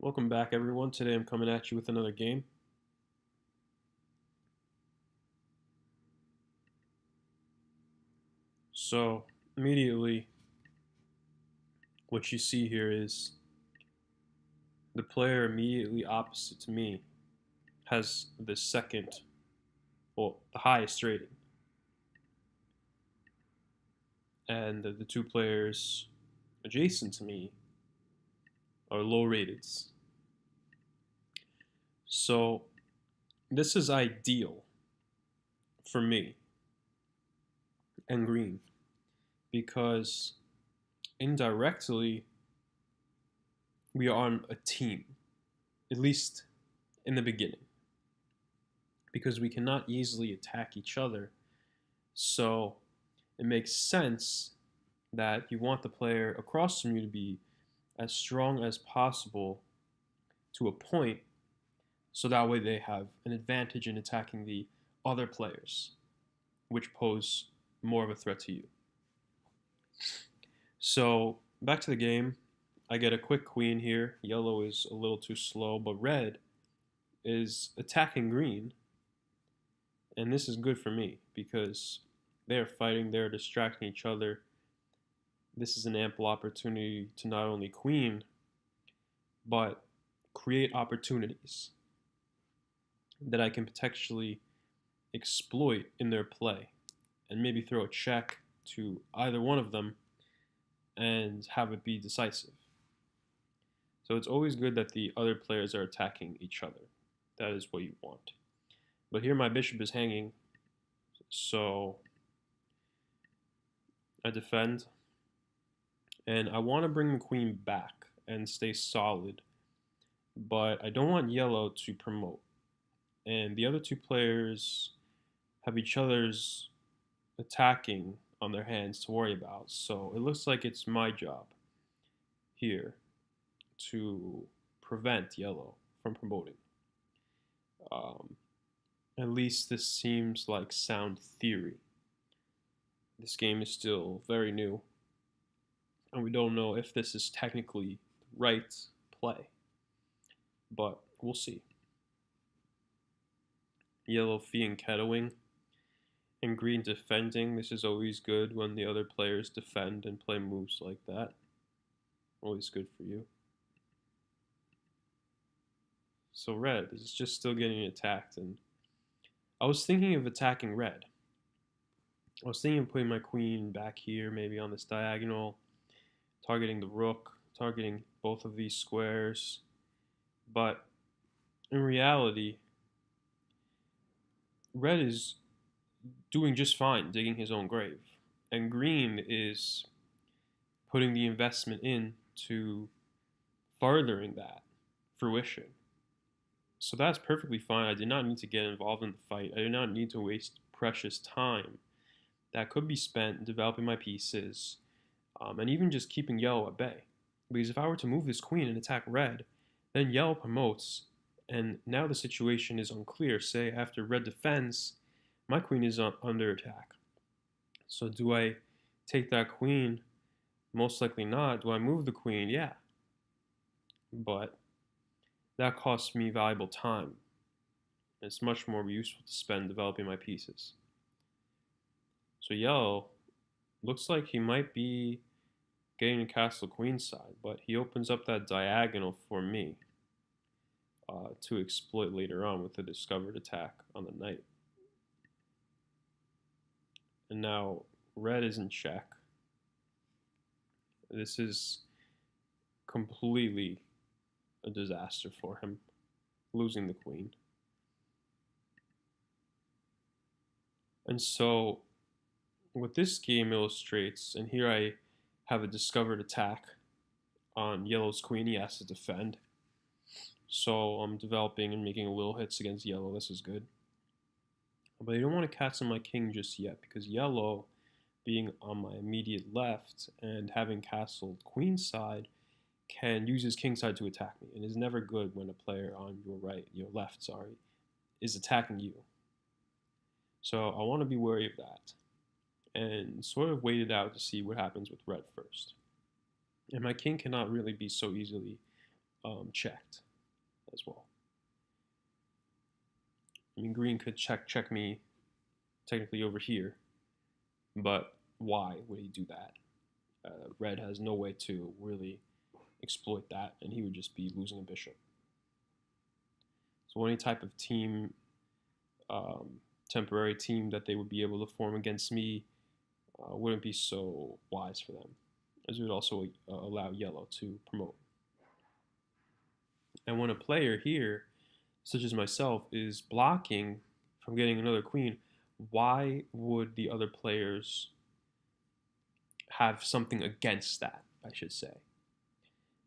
Welcome back, everyone. Today I'm coming at you with another game. So, immediately, what you see here is the player immediately opposite to me has the highest rating. And the two players adjacent to me are low rated. So, this is ideal for me and green because indirectly we are on a team, at least in the beginning, because we cannot easily attack each other. So it makes sense that you want the player across from you to be as strong as possible to a point, so that way they have an advantage in attacking the other players, which pose more of a threat to you. So back to the game. I get a quick queen here. Yellow is a little too slow, but red is attacking green. And this is good for me because they're fighting, they're distracting each other. This is an ample opportunity to not only queen, but create opportunities that I can potentially exploit in their play and maybe throw a check to either one of them and have it be decisive. So it's always good that the other players are attacking each other. That is what you want. But here my bishop is hanging, so I defend. And I want to bring the queen back and stay solid, but I don't want yellow to promote. And the other two players have each other's attacking on their hands to worry about. So it looks like it's my job here to prevent yellow from promoting. At least this seems like sound theory. This game is still very new, and we don't know if this is technically the right play, but we'll see. Yellow fianchettoing and green defending. This is always good when the other players defend and play moves like that. Always good for you. So red is just still getting attacked, and I was thinking of attacking red. I was thinking of putting my queen back here, maybe on this diagonal, targeting the rook, targeting both of these squares. But in reality, red is doing just fine, digging his own grave. And green is putting the investment in to furthering that fruition. So that's perfectly fine. I did not need to get involved in the fight. I did not need to waste precious time that could be spent developing my pieces, and even just keeping yellow at bay. Because if I were to move this queen and attack red, then yellow promotes, and now the situation is unclear. Say after red defends, my queen is under attack. So do I take that queen? Most likely not. Do I move the queen? Yeah. But that costs me valuable time. It's much more useful to spend developing my pieces. So yellow looks like he might be getting a castle queenside, but he opens up that diagonal for me to exploit later on with a discovered attack on the knight. And now red is in check. This is completely a disaster for him, losing the queen. And so what this game illustrates, and here I have a discovered attack on yellow's queen. He has to defend. So I'm developing and making little hits against yellow. This is good. But I don't want to castle my king just yet, because yellow, being on my immediate left and having castled queenside, can use his kingside to attack me. And is never good when a player on your left, is attacking you. So I want to be wary of that, and sort of wait it out to see what happens with red first. And my king cannot really be so easily checked as well. I mean, green could check me technically over here, but why would he do that? Red has no way to really exploit that, and he would just be losing a bishop. So any type of team, temporary team that they would be able to form against me wouldn't be so wise for them, as it would also allow yellow to promote. And when a player here, such as myself, is blocking from getting another queen, why would the other players have something against that, I should say?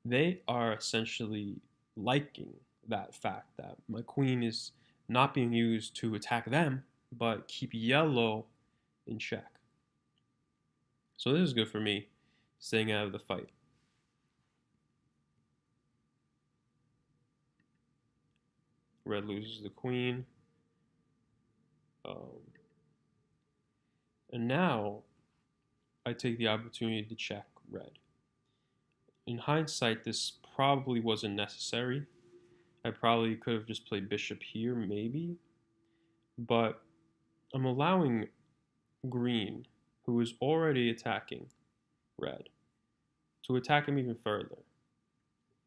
They are essentially liking that fact that my queen is not being used to attack them, but keep yellow in check. So this is good for me, staying out of the fight. Red loses the queen. And now I take the opportunity to check red. In hindsight, this probably wasn't necessary. I probably could have just played bishop here, maybe. But I'm allowing green, who is already attacking red, to attack him even further.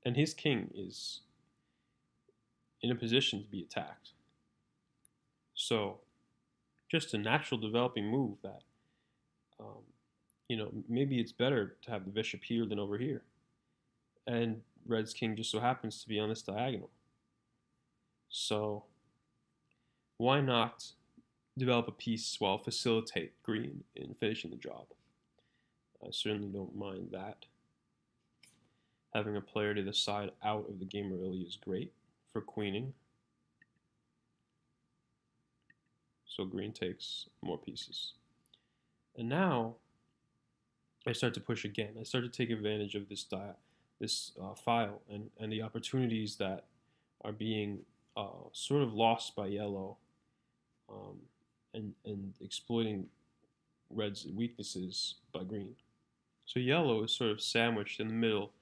And his king is in a position to be attacked. So, just a natural developing move that, maybe it's better to have the bishop here than over here. And red's king just so happens to be on this diagonal. So, why not develop a piece while facilitate green in finishing the job? I certainly don't mind that. Having a player to the side out of the game early is great for queening. So green takes more pieces. And now I start to push again. I start to take advantage of this file and the opportunities that are being sort of lost by yellow, and exploiting red's weaknesses by green. So yellow is sort of sandwiched in the middle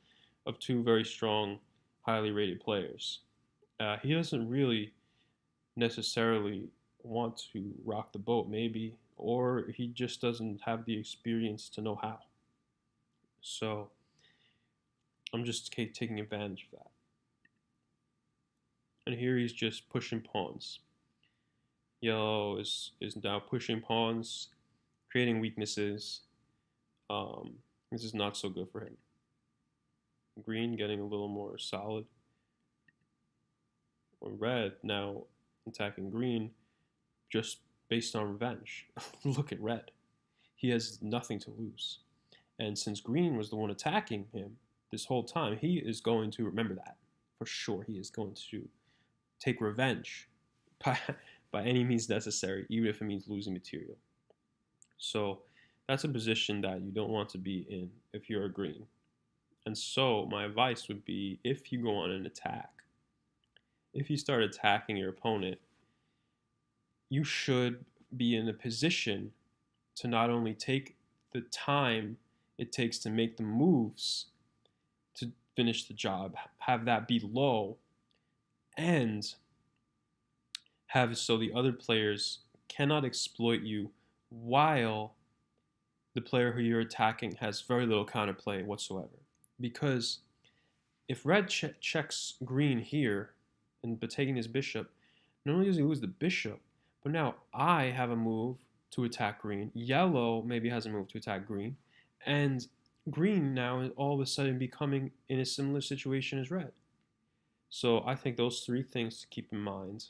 of two very strong, highly rated players. He doesn't really necessarily want to rock the boat, maybe, or he just doesn't have the experience to know how. So I'm just taking advantage of that. And here he's just pushing pawns. Yellow is now pushing pawns, creating weaknesses. This is not so good for him. Green getting a little more solid. Or red now attacking green just based on revenge. Look at red. He has nothing to lose. And since green was the one attacking him this whole time, he is going to remember that. For sure, he is going to take revenge by any means necessary, even if it means losing material. So that's a position that you don't want to be in if you're a green. And so my advice would be, if you go on an attack, if you start attacking your opponent, you should be in a position to not only take the time it takes to make the moves to finish the job, have that be low, and have it so the other players cannot exploit you while the player who you're attacking has very little counterplay whatsoever. Because if red checks green here, and by taking his bishop, not only does he lose the bishop, but now I have a move to attack green. Yellow maybe has a move to attack green. And green now is all of a sudden becoming in a similar situation as red. So I think those three things to keep in mind: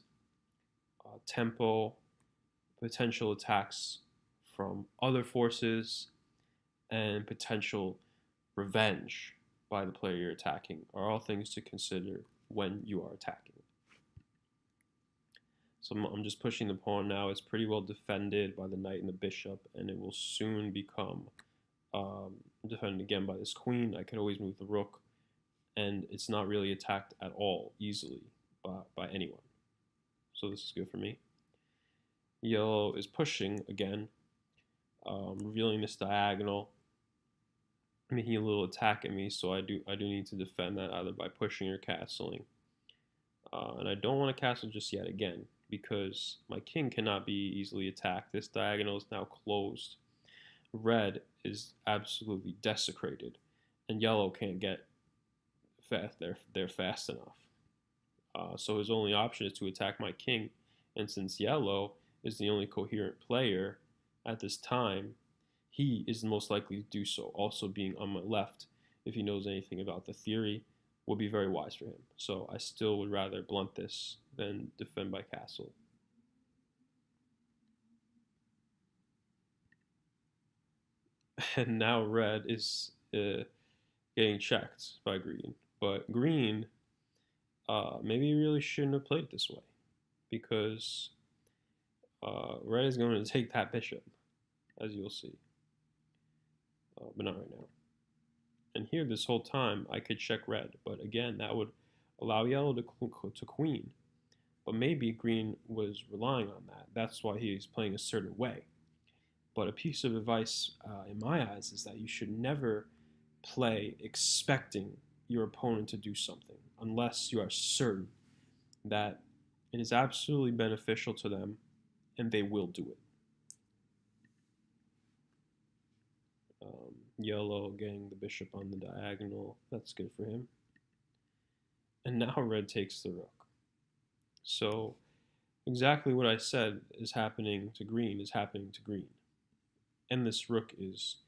tempo, potential attacks from other forces, and potential revenge by the player you're attacking are all things to consider when you are attacking. So I'm just pushing the pawn now. It's pretty well defended by the knight and the bishop, and it will soon become defended again by this queen. I could always move the rook, and it's not really attacked at all easily by anyone. So this is good for me. Yellow is pushing again, revealing this diagonal. making a little attack at me, so I do need to defend that either by pushing or castling. And I don't want to castle just yet again because my king cannot be easily attacked. This diagonal is now closed. Red is absolutely desecrated, and yellow can't get fast there fast enough. So his only option is to attack my king, and since yellow is the only coherent player at this time, he is most likely to do so. Also being on my left, if he knows anything about the theory, would be very wise for him. So I still would rather blunt this than defend by castle. And now red is getting checked by green. But green maybe really shouldn't have played this way because red is going to take that bishop, as you'll see. But not right now. And here, this whole time, I could check red, but again, that would allow yellow to queen. But maybe green was relying on that. That's why he's playing a certain way. But a piece of advice, in my eyes, is that you should never play expecting your opponent to do something unless you are certain that it is absolutely beneficial to them and they will do it. Yellow getting the bishop on the diagonal. That's good for him. And now red takes the rook. So exactly what I said is happening to green is happening to green. And this rook is,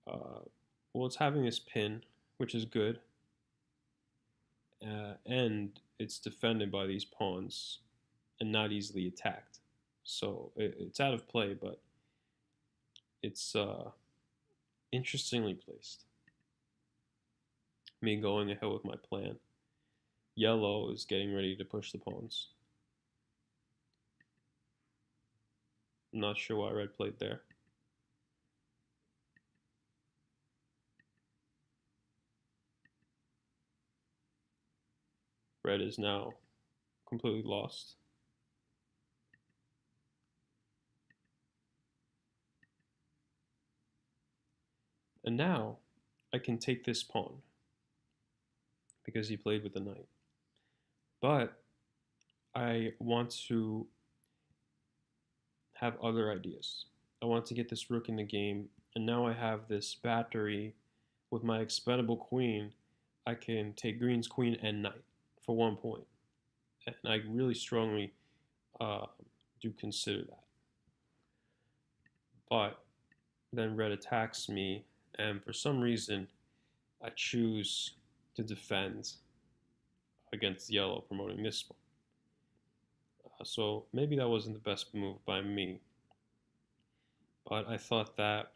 well, it's having this pin, which is good. And it's defended by these pawns and not easily attacked. So it's out of play, but it's interestingly placed. Me going ahead with my plan. Yellow is getting ready to push the pawns. I'm not sure why red played there. Red is now completely lost. And now I can take this pawn because he played with the knight. But I want to have other ideas. I want to get this rook in the game, and now I have this battery with my expendable queen. I can take green's queen and knight for 1 point. And I really strongly do consider that. But then red attacks me, and for some reason, I choose to defend against yellow, promoting this one. So maybe that wasn't the best move by me. But I thought that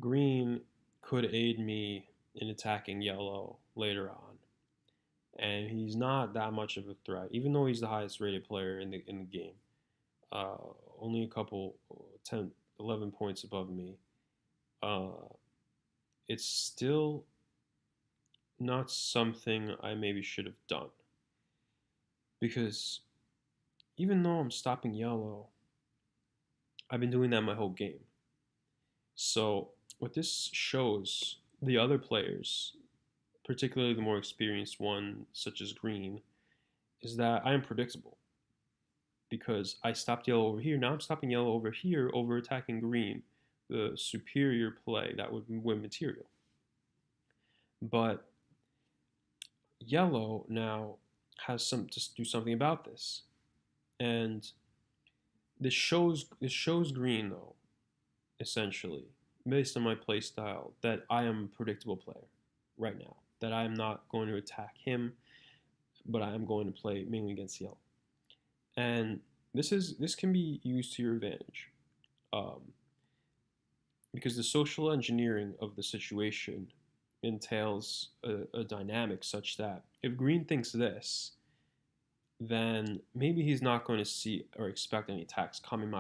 green could aid me in attacking yellow later on. And he's not that much of a threat, even though he's the highest rated player in the game. Only a couple, 10, 11 points above me. It's still not something I maybe should have done. Because even though I'm stopping yellow, I've been doing that my whole game. So what this shows the other players, particularly the more experienced one, such as green, is that I am predictable. Because I stopped yellow over here, now I'm stopping yellow over here, over attacking green, the superior play that would win material. But yellow now has to do something about this. And this shows green, though, essentially, based on my play style, that I am a predictable player right now. That I am not going to attack him, but I am going to play mainly against yellow. And this can be used to your advantage, because the social engineering of the situation entails a dynamic such that if green thinks this, then maybe he's not going to see or expect any attacks coming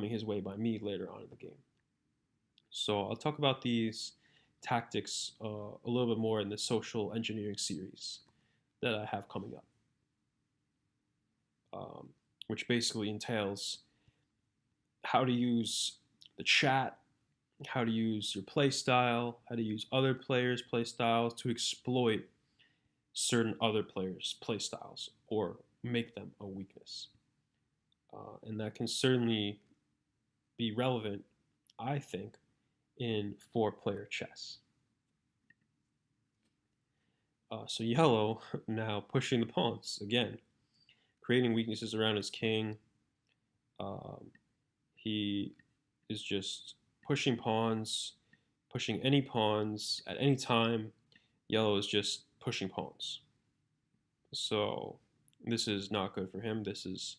his way by me later on in the game. So I'll talk about these tactics a little bit more in the social engineering series that I have coming up, which basically entails how to use the chat how to use your play style, how to use other players' play styles to exploit certain other players' play styles or make them a weakness. And that can certainly be relevant, I think, in four-player chess. So yellow now pushing the pawns again, creating weaknesses around his king. Um, he is just pushing pawns, pushing any pawns at any time. Yellow is just pushing pawns. So this is not good for him. This is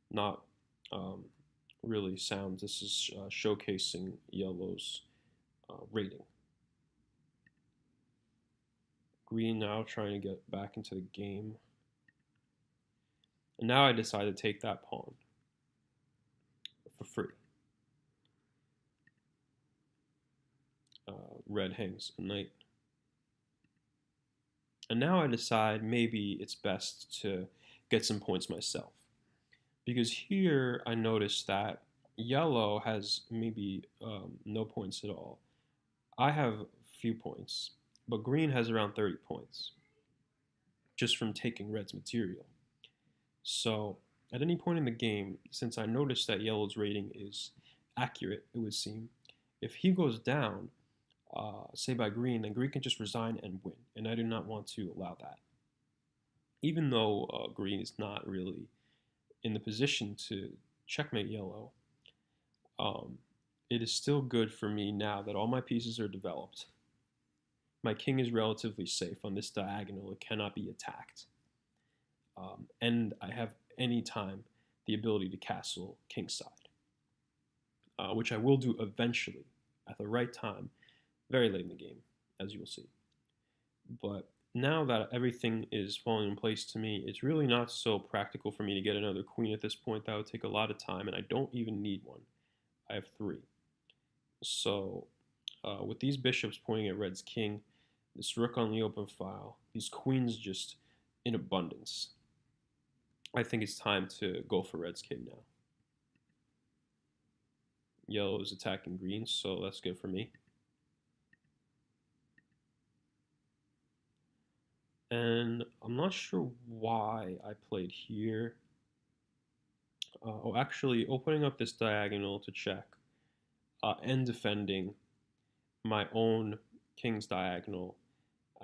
not um, really sound. This is showcasing yellow's rating. Green now trying to get back into the game. And now I decide to take that pawn for free. Red hangs a knight. And now I decide maybe it's best to get some points myself. Because here I notice that yellow has maybe no points at all. I have a few points, but green has around 30 points just from taking red's material. So at any point in the game, since I noticed that yellow's rating is accurate, it would seem, if he goes down, say by green, then green can just resign and win, and I do not want to allow that. Even though green is not really in the position to checkmate yellow, it is still good for me now that all my pieces are developed. My king is relatively safe on this diagonal. It cannot be attacked. And I have any time the ability to castle kingside, which I will do eventually at the right time, very late in the game, as you will see. But now that everything is falling in place to me, it's really not so practical for me to get another queen at this point. That would take a lot of time, and I don't even need one. I have 3. So with these bishops pointing at red's king, this rook on the open file, these queens just in abundance, I think it's time to go for red's king now. Yellow is attacking green, so that's good for me. And I'm not sure why I played here. Actually, opening up this diagonal to check and defending my own king's diagonal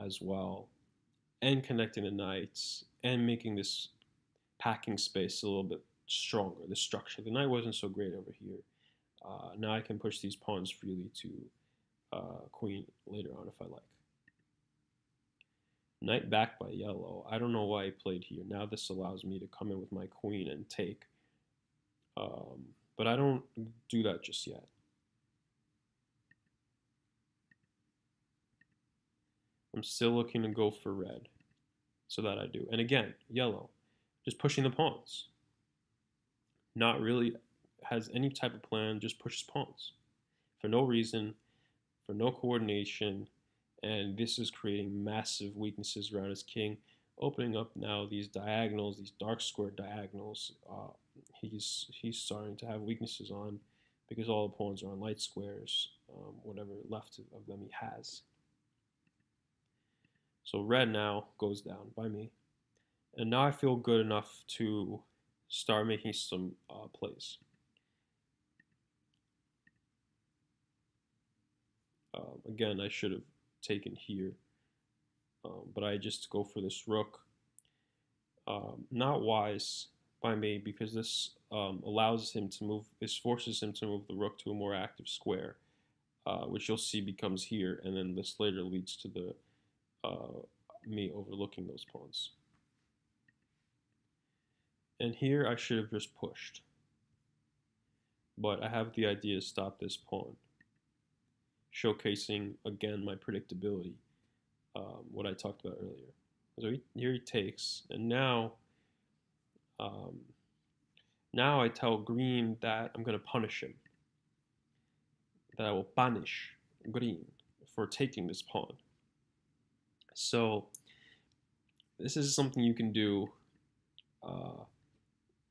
as well, and connecting the knights, and making this packing space a little bit stronger, the structure. The knight wasn't so great over here. Now I can push these pawns freely to queen later on if I like. Knight back by yellow. I don't know why I played here. Now this allows me to come in with my queen and take. But I don't do that just yet. I'm still looking to go for red. So that I do. And again, yellow. Just pushing the pawns. Not really has any type of plan, just pushes pawns. For no reason, for no coordination, and this is creating massive weaknesses around his king, opening up now these diagonals, these dark square diagonals. He's starting to have weaknesses on because all the pawns are on light squares, whatever left of them he has. So red now goes down by me. And now I feel good enough to start making some plays. Again, I should have taken here, but I just go for this rook. Not wise by me because this allows him to move, this forces him to move the rook to a more active square, which you'll see becomes here, and then this later leads to the me overlooking those pawns. And here I should have just pushed, but I have the idea to stop this pawn, showcasing again my predictability, what I talked about earlier. So here he takes, and now I tell green that I'm going to punish him, that I will punish green for taking this pawn. So this is something you can do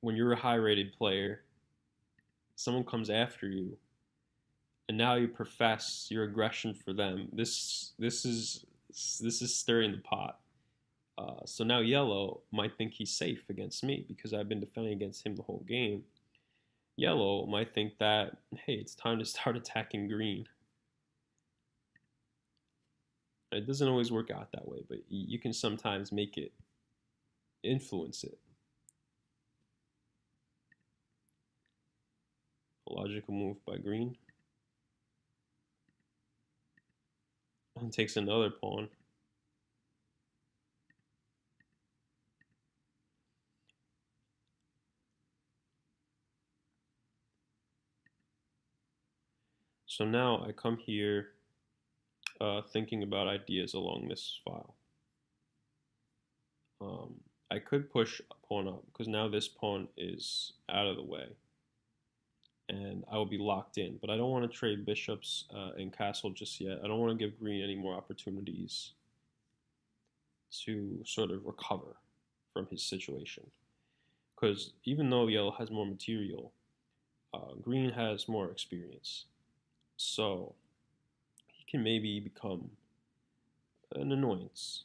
when you're a high-rated player. Someone comes after you, and now you profess your aggression for them. This is stirring the pot. So now yellow might think he's safe against me because I've been defending against him the whole game. Yellow might think that, hey, it's time to start attacking green. It doesn't always work out that way, but you can sometimes make it influence it. A logical move by green. And takes another pawn. So now I come here thinking about ideas along this file. I could push a pawn up because now this pawn is out of the way and I will be locked in, but I don't want to trade bishops and castle just yet. I don't want to give green any more opportunities to sort of recover from his situation, because even though yellow has more material, green has more experience, so he can maybe become an annoyance,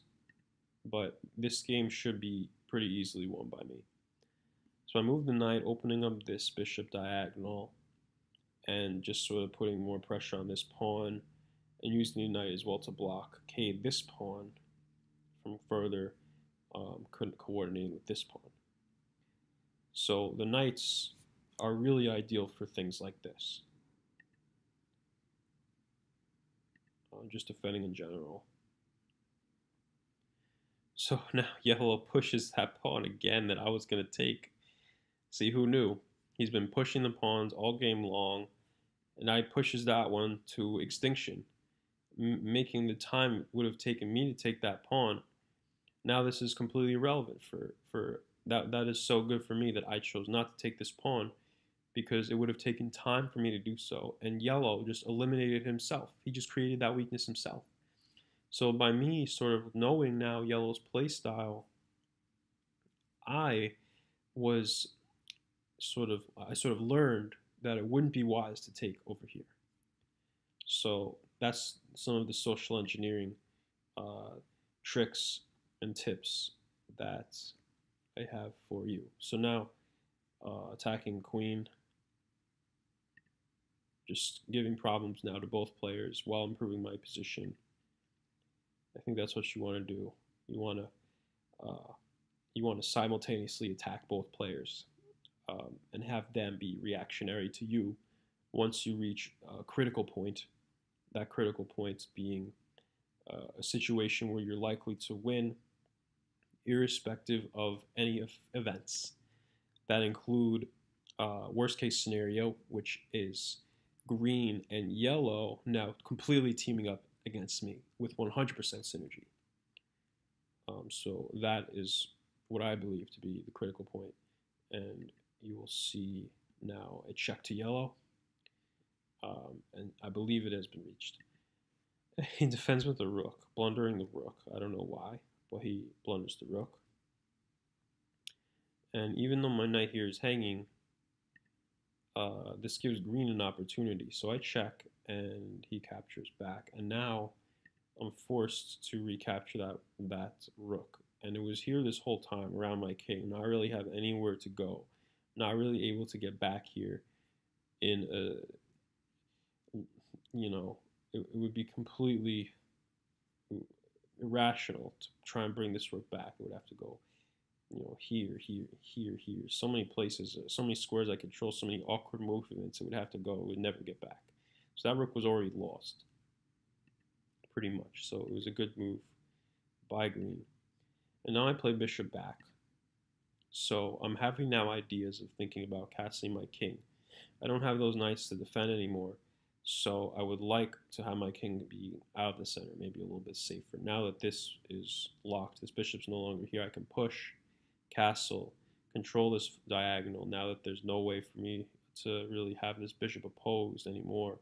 but this game should be pretty easily won by me. So I move the knight, opening up this bishop diagonal and just sort of putting more pressure on this pawn, and using the knight as well to block this pawn from further coordinating with this pawn. So the knights are really ideal for things like this. Just defending in general. So now yellow pushes that pawn again that I was going to take. See, who knew? He's been pushing the pawns all game long, and now he pushes that one to extinction, making the time it would have taken me to take that pawn. Now this is completely irrelevant for that. That is so good for me that I chose not to take this pawn, because it would have taken time for me to do so, and yellow just eliminated himself. He just created that weakness himself. So by me sort of knowing now yellow's play style, I sort of learned that it wouldn't be wise to take over here. So that's some of the social engineering tricks and tips that I have for you. So now attacking queen, just giving problems now to both players while improving my position. I think that's what you want to do. You want to simultaneously attack both players and have them be reactionary to you once you reach a critical point. That critical point being a situation where you're likely to win, irrespective of any events that include worst case scenario, which is green and yellow now completely teaming up against me with 100% synergy. So that is what I believe to be the critical point. And you will see now a check to yellow. And I believe it has been reached. He defends with the rook, blundering the rook. I don't know why, but he blunders the rook. And even though my knight here is hanging, this gives green an opportunity. So I check, and he captures back. And now I'm forced to recapture that rook. And it was here this whole time around my king. Not really have anywhere to go. Not really able to get back here in a, it would be completely irrational to try and bring this rook back. It would have to go, here, here, here, here. So many places, so many squares I control, so many awkward movements. It would have to go. It would never get back. So that rook was already lost, pretty much. So it was a good move by green. And now I play bishop back. So I'm having now ideas of thinking about castling my king. I don't have those knights to defend anymore. So I would like to have my king be out of the center, maybe a little bit safer. Now that this is locked, this bishop's no longer here, I can push, castle, control this diagonal. Now that there's no way for me to really have this bishop opposed anymore,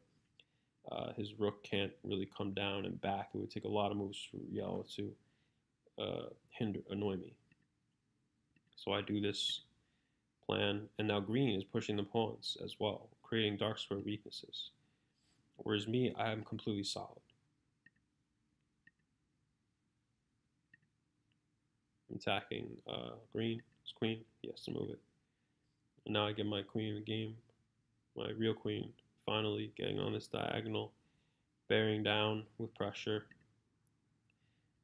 his rook can't really come down and back. It would take a lot of moves for yellow to annoy me. So I do this plan, and now green is pushing the pawns as well, creating dark square weaknesses. Whereas me, I am completely solid. Attacking green. It's queen. He has to move it. And now I get my queen in the game. My real queen finally getting on this diagonal, bearing down with pressure,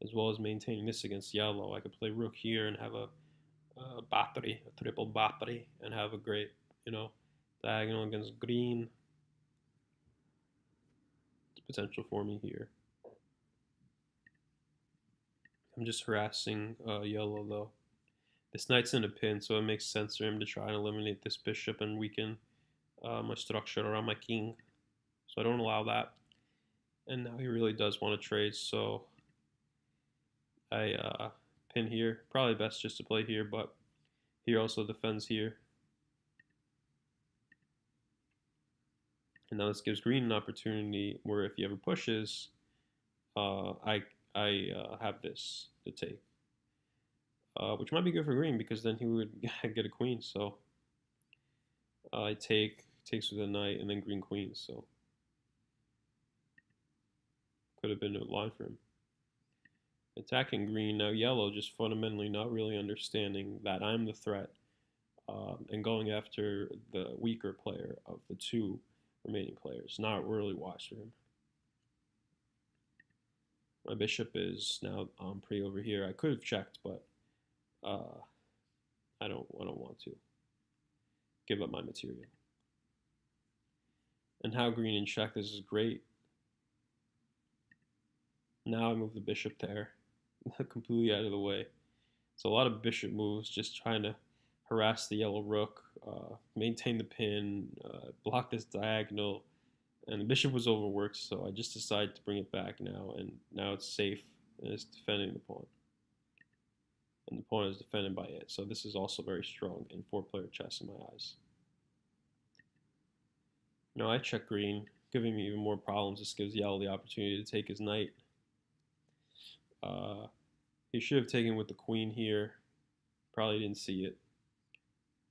as well as maintaining this against yellow. I could play rook here and have a battery, a triple battery, and have a great, diagonal against green. Potential for me here. I'm just harassing yellow though. This knight's in a pin, so it makes sense for him to try and eliminate this bishop and weaken my structure around my king. So I don't allow that. And now he really does want to trade, so I pin here. Probably best just to play here, but he also defends here. And now this gives green an opportunity where if he ever pushes, I have this to take. Which might be good for green because then he would get a queen. So I takes with a knight, and then green queen. So could have been a line for him. Attacking green, now yellow just fundamentally not really understanding that I'm the threat and going after the weaker player of the two remaining players. Not really wise for him. My bishop is now pretty over here. I could have checked, but I don't want to give up my material. And how green in check, this is great. Now I move the bishop there, completely out of the way. So a lot of bishop moves, just trying to harass the yellow rook, maintain the pin, block this diagonal. And the bishop was overworked, so I just decided to bring it back now, and now it's safe, and it's defending the pawn. And the pawn is defended by it, so this is also very strong in four-player chess in my eyes. Now I check green, giving me even more problems. This gives yellow the opportunity to take his knight. He should have taken with the queen here. Probably didn't see it.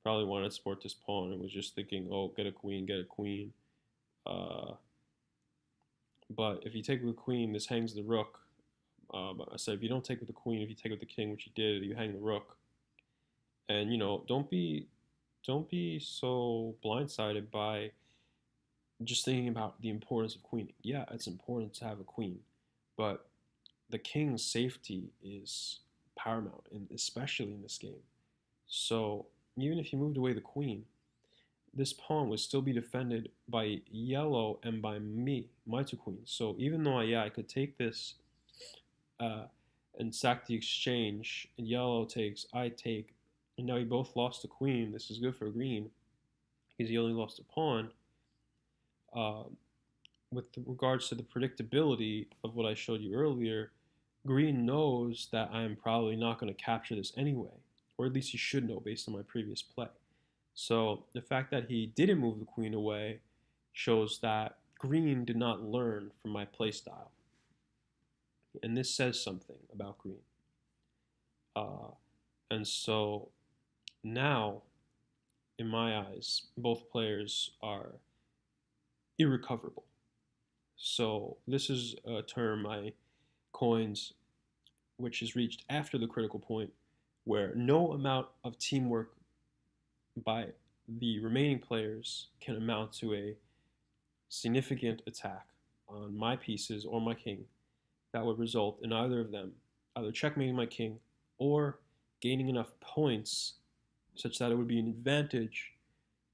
Probably wanted to support this pawn and was just thinking, oh, get a queen, get a queen. But if you take with the queen, this hangs the rook. But I said if you don't take with the queen, if you take with the king, which you did, you hang the rook. And don't be so blindsided by just thinking about the importance of queening. Yeah, it's important to have a queen, but the king's safety is paramount, and especially in this game. So even if you moved away the queen, this pawn would still be defended by yellow and by me, my two queens. So even though I could take this and sack the exchange, and yellow takes, I take, and now we both lost a queen. This is good for green because he only lost a pawn. With regards to the predictability of what I showed you earlier, green knows that I'm probably not going to capture this anyway, or at least he should know based on my previous play. So the fact that he didn't move the queen away shows that green did not learn from my playstyle. And this says something about green. And so now, in my eyes, both players are irrecoverable. So this is a term I coined, which is reached after the critical point, where no amount of teamwork by the remaining players can amount to a significant attack on my pieces or my king that would result in either of them either checkmating my king or gaining enough points such that it would be an advantage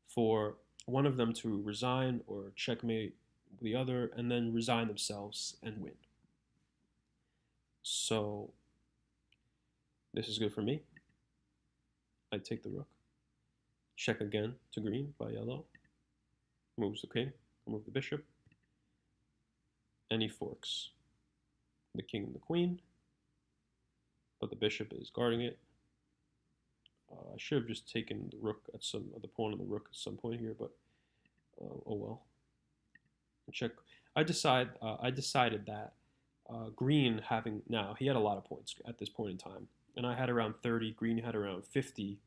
for one of them to resign or checkmate the other and then resign themselves and win. So this is good for me. I take the rook. Check again to green by yellow. Moves the king. Move the bishop. And he forks the king and the queen. But the bishop is guarding it. I should have just taken the rook at the pawn and the rook at some point here, but oh well. Check. I decided that green now he had a lot of points at this point in time, and I had around 30. Green had around 50.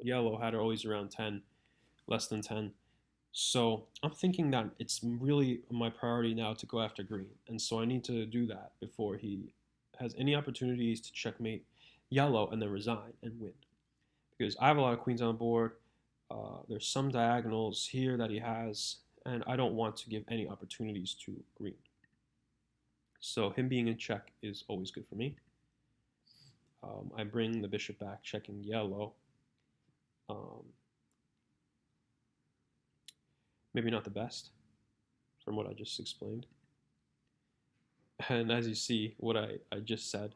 Yellow had always around 10, less than 10. So I'm thinking that it's really my priority now to go after green, and so I need to do that before he has any opportunities to checkmate yellow and then resign and win. Because I have a lot of queens on the board. There's some diagonals here that he has, and I don't want to give any opportunities to green. So him being in check is always good for me. I bring the bishop back, checking yellow. Maybe not the best from what I just explained. And as you see, what I just said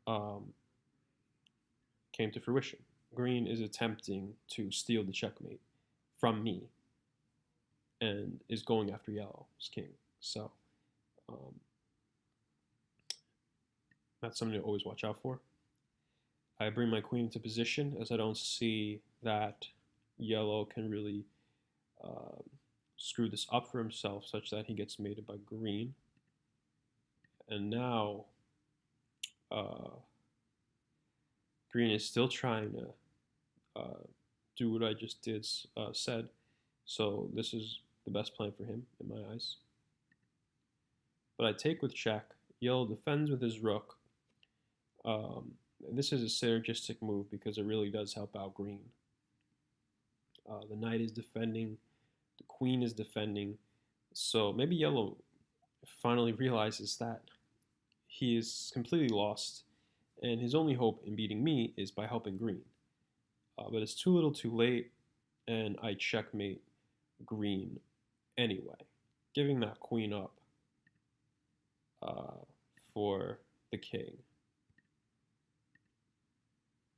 came to fruition. Green is attempting to steal the checkmate from me and is going after yellow's king. So that's something to always watch out for. I bring my queen into position as I don't see that yellow can really screw this up for himself such that he gets mated by green. And now green is still trying to do what I just said. So this is the best plan for him in my eyes. But I take with check. Yellow defends with his rook. This is a synergistic move because it really does help out green. The knight is defending. The queen is defending. So maybe yellow finally realizes that he is completely lost, and his only hope in beating me is by helping green. But it's too little too late, and I checkmate green anyway, giving that queen up for the king,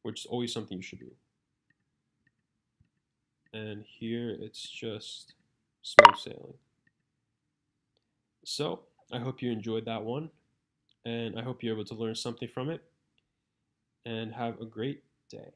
which is always something you should do. And here it's just smooth sailing. So I hope you enjoyed that one, and I hope you're able to learn something from it, and have a great day.